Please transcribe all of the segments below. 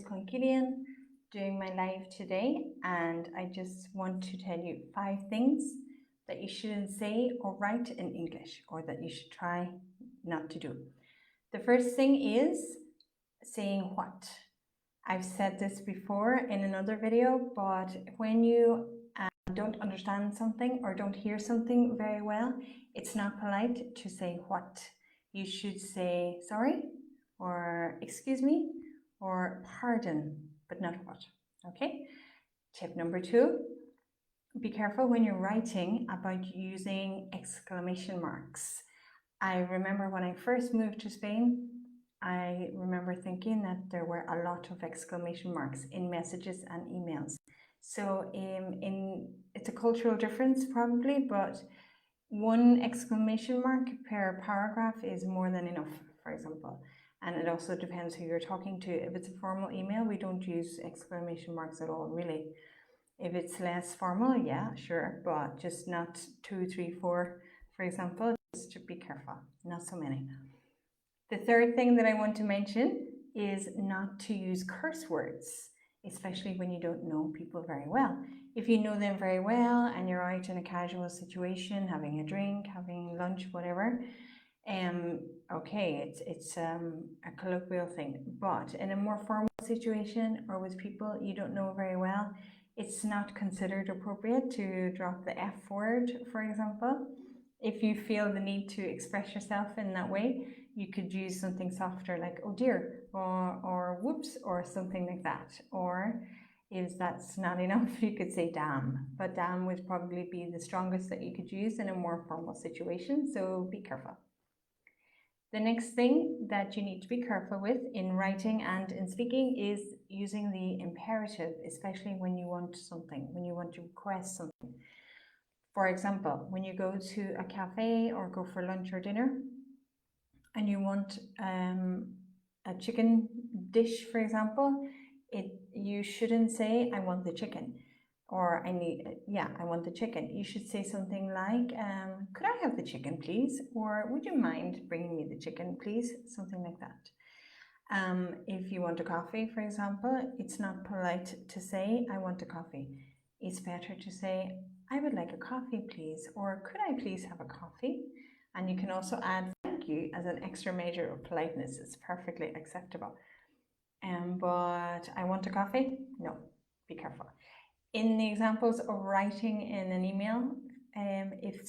Miss Conquilian doing my live today, and I just want to tell you 5 things that you shouldn't say or write in English, or that you should try not to do. The first thing is saying what. I've said this before in another video, but when you don't understand something or don't hear something very well, it's not polite to say what. You should say sorry, or excuse me, or pardon, but not what. Okay? Tip number 2, be careful when you're writing about using exclamation marks. I remember when I first moved to Spain, I remember thinking that there were a lot of exclamation marks in messages and emails. So it's a cultural difference probably, but 1 exclamation mark per paragraph is more than enough, for example. And it also depends who you're talking to. If it's a formal email, we don't use exclamation marks at all, really. If it's less formal, yeah, sure, but just not 2, 3, 4, for example. Just to be careful, not so many. The third thing that I want to mention is not to use curse words, especially when you don't know people very well. If you know them very well and you're out in a casual situation, having a drink, having lunch, whatever, okay, it's a colloquial thing. But in a more formal situation or with people you don't know very well, it's not considered appropriate to drop the F word, for example. If you feel the need to express yourself in that way, you could use something softer like oh dear, or whoops, or something like that. Or if that's not enough, you could say damn. But damn would probably be the strongest that you could use in a more formal situation, so be careful. The next thing that you need to be careful with in writing and in speaking is using the imperative, especially when you want something, when you want to request something. For example, when you go to a cafe or go for lunch or dinner and you want a chicken dish, for example, you shouldn't say, I want the chicken, or I want the chicken. You should say something like, could I have the chicken, please? Or would you mind bringing me the chicken, please? Something like that. If you want a coffee, for example, it's not polite to say, I want a coffee. It's better to say, I would like a coffee, please, or could I please have a coffee? And you can also add thank you as an extra measure of politeness. It's perfectly acceptable. But I want a coffee? No, be careful. In the examples of writing in an email, if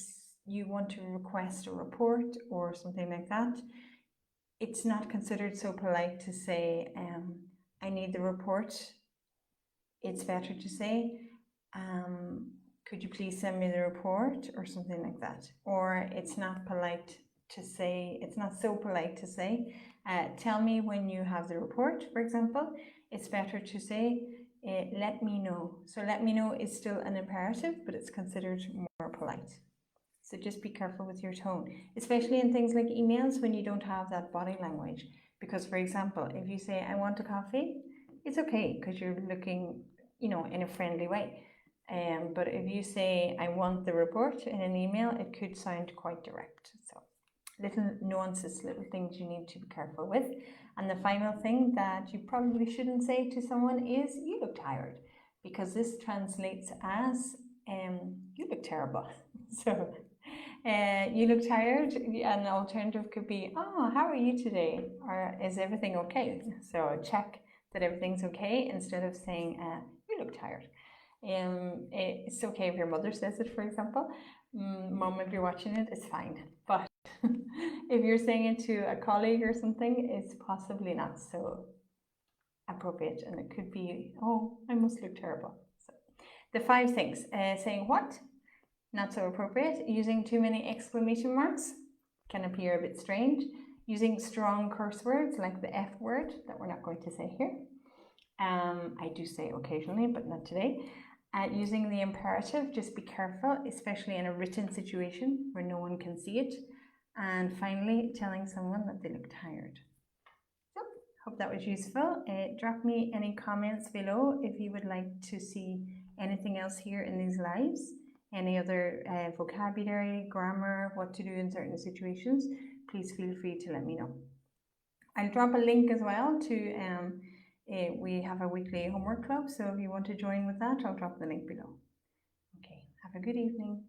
you want to request a report or something like that, it's not considered so polite to say, I need the report. It's better to say, could you please send me the report, or something like that. Or it's not polite to say, it's not so polite to say, tell me when you have the report, for example. It's better to say, let me know. So let me know is still an imperative, but it's considered more polite. So just be careful with your tone, especially in things like emails when you don't have that body language. Because, for example, if you say, I want a coffee, it's okay because you're looking, in a friendly way. But if you say, I want the report in an email, it could sound quite direct. So little nuances, little things you need to be careful with. And the final thing that you probably shouldn't say to someone is, you look tired, because this translates as, you look terrible. So you look tired, an alternative could be, oh, how are you today? Or is everything okay? So check that everything's okay instead of saying, you look tired. It's okay if your mother says it, for example. Mom, if you're watching it, it's fine. But if you're saying it to a colleague or something, it's possibly not so appropriate, and it could be, oh, I must look terrible. So the 5 things: saying what, not so appropriate; using too many exclamation marks can appear a bit strange; using strong curse words like the F word that we're not going to say here. I do say occasionally, but not today. Using the imperative, just be careful, especially in a written situation where no one can see it. And finally, telling someone that they look tired. So, hope that was useful. Drop me any comments below if you would like to see anything else here in these lives, any other vocabulary, grammar, what to do in certain situations. Please feel free to let me know. I'll drop a link as well to we have a weekly homework club, so if you want to join with that, I'll drop the link below. Okay, have a good evening.